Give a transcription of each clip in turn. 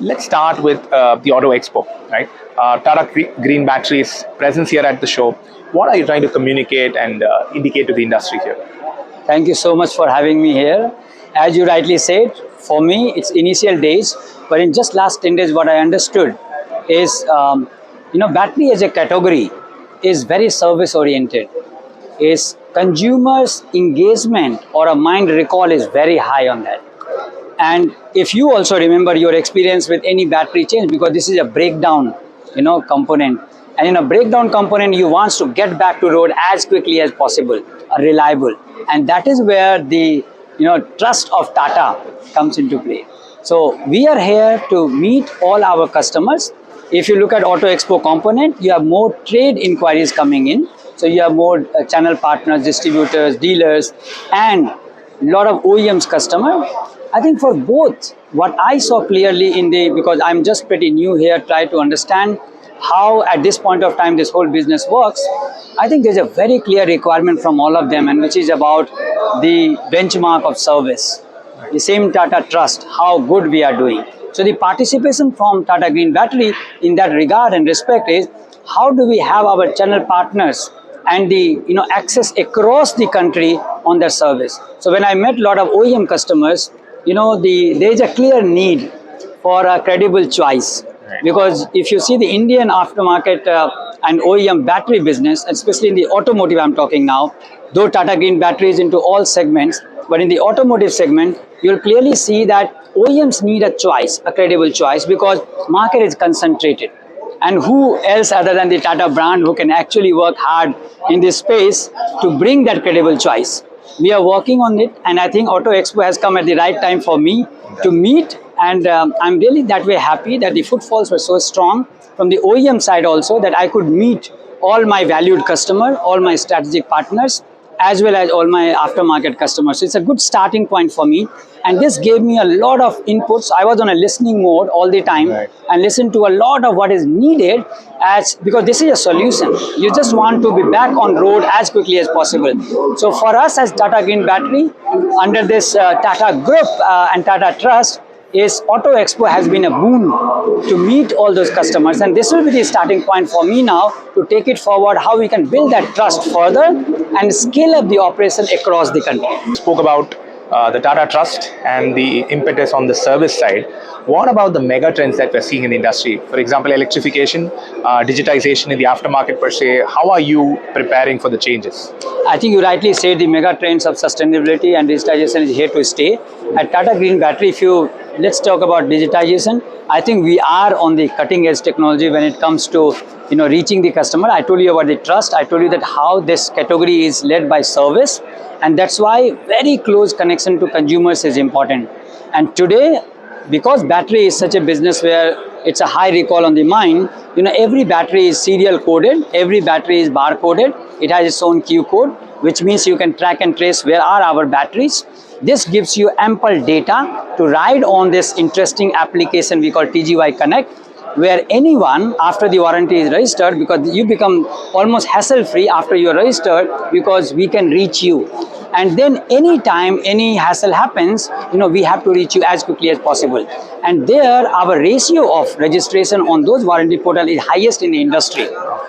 Let's start with the Auto Expo, right? Tata Green Batteries presence here at the show. What are you trying to communicate and indicate to the industry here? Thank you so much for having me here. As you rightly said, for me, it's initial days, but in just last 10 days, what I understood is, battery as a category is very service oriented. Is consumers' engagement or a mind recall is very high on that. And if you also remember your experience with any battery change, because this is a breakdown, component. And in a breakdown component, you want to get back to road as quickly as possible, reliable. And that is where the, trust of Tata comes into play. So we are here to meet all our customers. If you look at Auto Expo component, you have more trade inquiries coming in. So you have more channel partners, distributors, dealers, and a lot of OEMs customer. I think for both, what I saw clearly because I'm just pretty new here, try to understand how at this point of time this whole business works. I think there's a very clear requirement from all of them, and which is about the benchmark of service. The same Tata trust, how good we are doing. So the participation from Tata Green Battery in that regard and respect is, how do we have our channel partners and the access across the country on their service. So when I met a lot of OEM customers, there is a clear need for a credible choice. Because if you see the Indian aftermarket and OEM battery business, especially in the automotive I'm talking now, though Tata Green Battery is into all segments, but in the automotive segment, you'll clearly see that OEMs need a choice, a credible choice, because market is concentrated. And who else other than the Tata brand who can actually work hard in this space to bring that credible choice? We are working on it, and I think Auto Expo has come at the right time for me to meet, and I'm really that way happy that the footfalls were so strong from the OEM side also, that I could meet all my valued customers, all my strategic partners, as well as all my aftermarket customers. So it's a good starting point for me, and this gave me a lot of inputs. I was on a listening mode all the time, and listened to a lot of what is needed, because this is a solution. You just want to be back on road as quickly as possible. So for us as Tata Green Battery, under this Tata Group and Tata Trust, Auto Expo has been a boon to meet all those customers, and this will be the starting point for me now to take it forward, how we can build that trust further and scale up the operation across the country. You spoke about the Tata Trust and the impetus on the service side. What about the mega trends that we're seeing in the industry? For example, electrification, digitization in the aftermarket per se. How are you preparing for the changes? I think you rightly said the mega trends of sustainability and digitization is here to stay. At Tata Green Battery, let's talk about digitization. I think we are on the cutting edge technology when it comes to reaching the customer. I told you about the trust. I told you that how this category is led by service, and that's why very close connection to consumers is important. And today, because battery is such a business where it's a high recall on the mind, every battery is serial coded, every battery is bar coded, it has its own Q code, which means you can track and trace where are our batteries. This gives you ample data to ride on this interesting application we call TGY Connect, where anyone after the warranty is registered, because you become almost hassle-free after you are registered, because we can reach you. And then anytime any hassle happens, we have to reach you as quickly as possible. And there, our ratio of registration on those warranty portal is highest in the industry.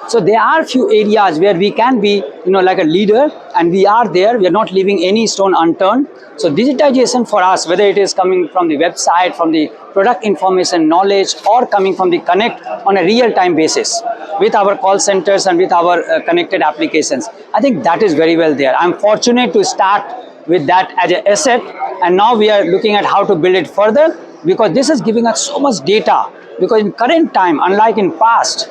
So there are few areas where we can be, like a leader, and we are there. We are not leaving any stone unturned. So digitization for us, whether it is coming from the website, from the product information knowledge, or coming from the connect on a real-time basis with our call centers and with our connected applications, I think that is very well there. I'm fortunate to start with that as an asset, and now we are looking at how to build it further, because this is giving us so much data. Because in current time, unlike in past,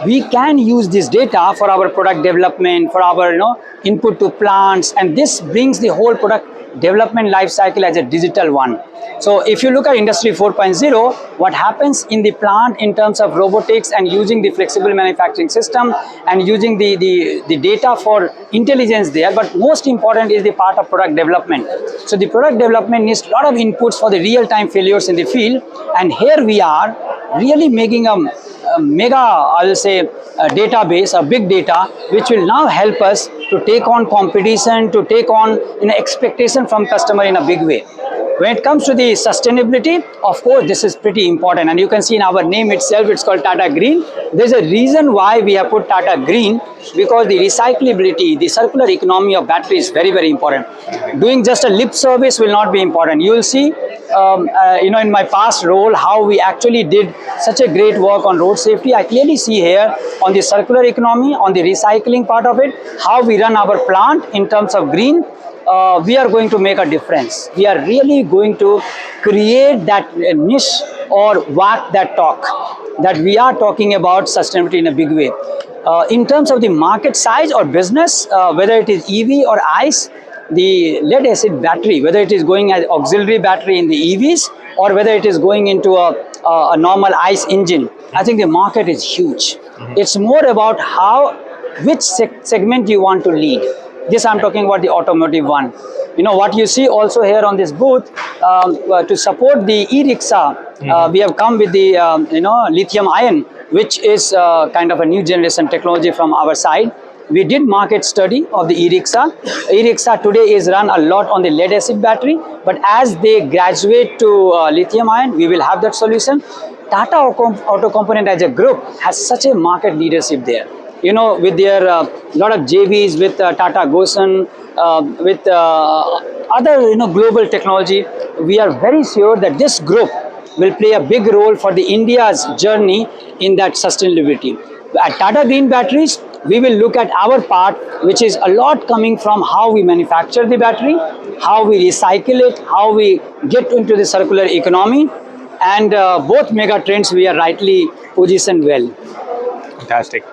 we can use this data for our product development, for our input to plants, and this brings the whole product development life cycle as a digital one. So if you look at Industry 4.0, what happens in the plant in terms of robotics and using the flexible manufacturing system and using the data for intelligence there, but most important is the part of product development. So the product development needs a lot of inputs for the real-time failures in the field, and here we are really making a mega, I will say, a database, a big data, which will now help us to take on competition, to take on expectation from customer in a big way. When it comes to the sustainability, of course, this is pretty important. And you can see in our name itself, it's called Tata Green. There's a reason why we have put Tata Green, because the recyclability, the circular economy of battery is very, very important. Doing just a lip service will not be important. You will see, in my past role, how we actually did such a great work on road safety. I clearly see here on the circular economy, on the recycling part of it, how we run our plant in terms of green. We are going to make a difference. We are really going to create that niche or walk that talk, that we are talking about sustainability in a big way. In terms of the market size or business, whether it is EV or ICE, the lead acid battery, whether it is going as auxiliary battery in the EVs or whether it is going into a normal ICE engine, I think the market is huge. It's more about which segment you want to lead. This I'm talking about the automotive one. What you see also here on this booth, to support the e-rickshaw, we have come with the lithium ion, which is kind of a new generation technology from our side. We did market study of the e-rickshaw. E-rickshaw today is run a lot on the lead acid battery, but as they graduate to lithium ion, we will have that solution. Tata Auto Component as a group has such a market leadership there. With their lot of JVs with Tata Gosen, with other global technology, we are very sure that this group will play a big role for the India's journey in that sustainability. At Tata Green Batteries, we will look at our part, which is a lot coming from how we manufacture the battery, how we recycle it, how we get into the circular economy, and both mega trends we are rightly positioned well. Fantastic.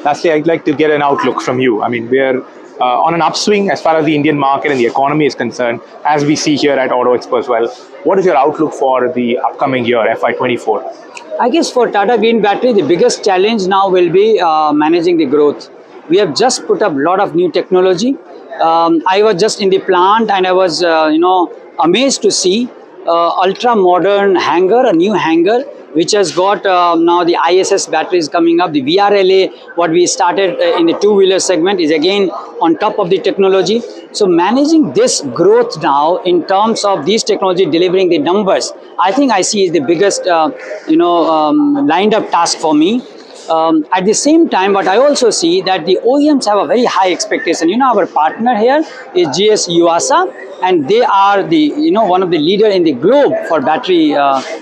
Lastly, I'd like to get an outlook from you. I mean, we're on an upswing as far as the Indian market and the economy is concerned, as we see here at Auto Expo as well. What is your outlook for the upcoming year, FY24? I guess for Tata Green Battery, the biggest challenge now will be managing the growth. We have just put up a lot of new technology. I was just in the plant and I was, amazed to see ultra modern hangar, a new hangar, which has got now the ISS batteries coming up. The VRLA, what we started in the two-wheeler segment, is again on top of the technology. So managing this growth now in terms of these technology delivering the numbers, I think I see is the biggest, lined up task for me. At the same time, what I also see that the OEMs have a very high expectation. Our partner here is GS Yuasa, and they are the one of the leader in the globe for battery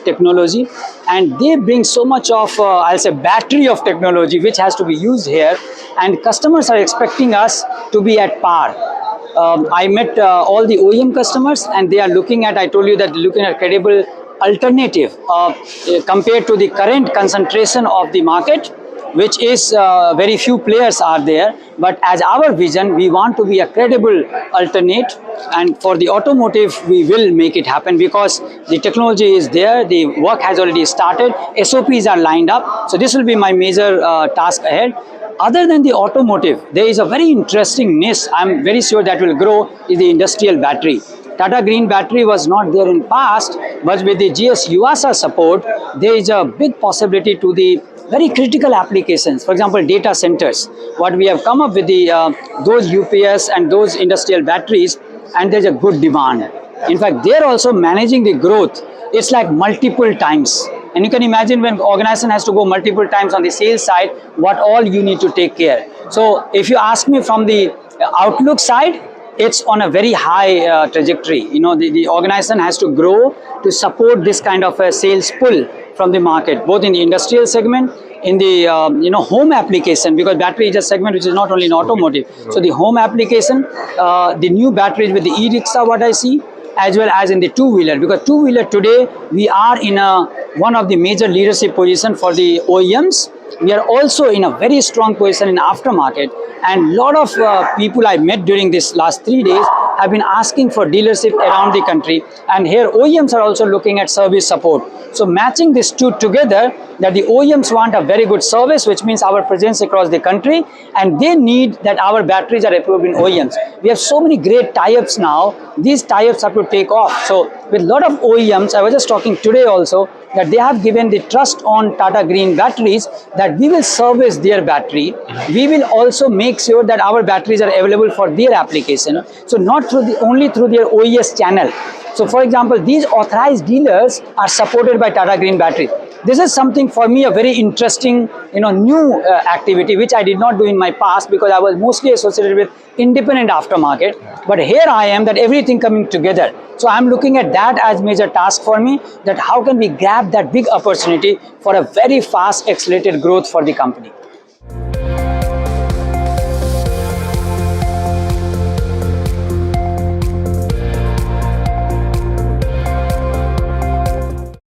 technology, and they bring so much of I'll say battery of technology which has to be used here, and customers are expecting us to be at par. I met all the OEM customers, and they are looking at, I told you that looking at credible alternative compared to the current concentration of the market, which is very few players are there. But as our vision, we want to be a credible alternate, and for the automotive, we will make it happen because the technology is there, the work has already started, SOPs are lined up. So this will be my major task ahead. Other than the automotive, there is a very interesting niche, I'm very sure that will grow, is the industrial battery. Tata Green Battery was not there in past, but with the GS Yuasa support, there is a big possibility to the very critical applications. For example, data centers. What we have come up with the those UPS and those industrial batteries, and there's a good demand. In fact, they're also managing the growth. It's like multiple times. And you can imagine when organization has to go multiple times on the sales side, what all you need to take care. So if you ask me from the outlook side, it's on a very high trajectory. The organization has to grow to support this kind of a sales pull from the market, both in the industrial segment, in the home application, because battery is a segment which is not only in automotive. So the home application, the new batteries with the e-rickshaw, what I see, as well as in the two-wheeler, because two-wheeler today we are in one of the major leadership position for the OEMs. We are also in a very strong position in aftermarket, and a lot of people I met during this last 3 days have been asking for dealership around the country, and here OEMs are also looking at service support. So matching these two together, that the OEMs want a very good service, which means our presence across the country, and they need that our batteries are approved in OEMs. We have so many great tie-ups now. These tie-ups have to take off. So with a lot of OEMs. I was just talking today also that they have given the trust on Tata Green batteries that we will service their battery. We will also make sure that our batteries are available for their application. So not only through their OES channel. So for example, these authorized dealers are supported by Tata Green batteries. This is something for me a very interesting, new activity which I did not do in my past because I was mostly associated with independent aftermarket. But here I am, that everything coming together. So I'm looking at that as major task for me, that how can we grab that big opportunity for a very fast accelerated growth for the company.